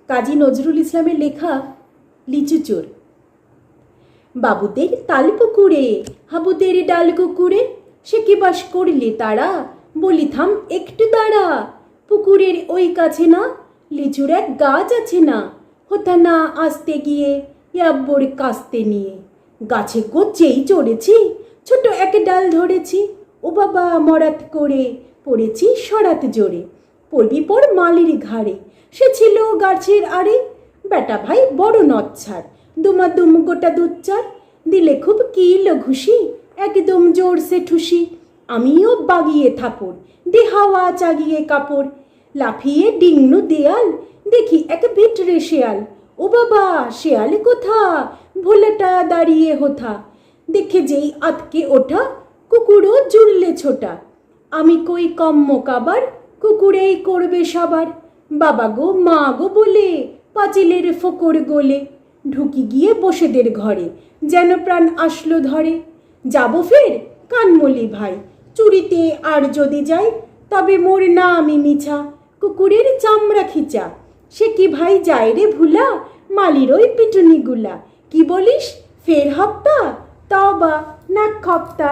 কাজী নজরুল ইসলামের লেখা লিচু চোর। বাবুদের তাল পুকুরে হাবুদের ডাল কুকুরে, সে কি বাস করলে তারা, বলি থাম একটু দাঁড়া। পুকুরের ওই কাছে না লিচুর এক গাছ আছে না, হোথা না আসতে গিয়ে ইয়াব্বর কাস্তে নিয়ে। গাছে গোছেই চড়েছি, ছোট এক ডাল ধরেছি, ও বাবা মরাত করে পড়েছি সরাত জোরে। পড়বি পর মালির ঘাড়ে, সে ছিল গাছের আড়ে। বেটা ভাই বড় নচ্ছার, দুমাদুম গোটা দুচ্চার, দিলে খুব কিল ঘুষি, একদম জোরসে ঠুসি। আমিও বাগিয়ে থাপড়, দে হাওয়া চাগিয়ে কাপড়। লাফিয়ে ডিংনু দেয়াল, দেখি এক ভিটরে শেয়াল। ও বাবা শেয়াল কোথা, ভোলাটা দাঁড়িয়ে হোথা। দেখে যেই আতকে ওঠা, কুকুরও জুড়লে ছোটা। আমি কই কম মোকাবার, কুকুরেই করবে সবার। বাবা গো মা গো বলে পাঁচিলের ফোকর গোলে, ঢুকি গিয়ে বসেদের ঘরে, যেন প্রাণ আসলো ধরে। যাব ফের কানমলি ভাই, চুরিতে আর যদি যাই, তবে মোর না আমি মিছা, কুকুরের চামড়া খিচা। সে কি ভাই যায় রে ভুলা, মালির ওই পিটুনিগুলা। কি বলিস ফের হপ্তা, তবা না খপ্তা।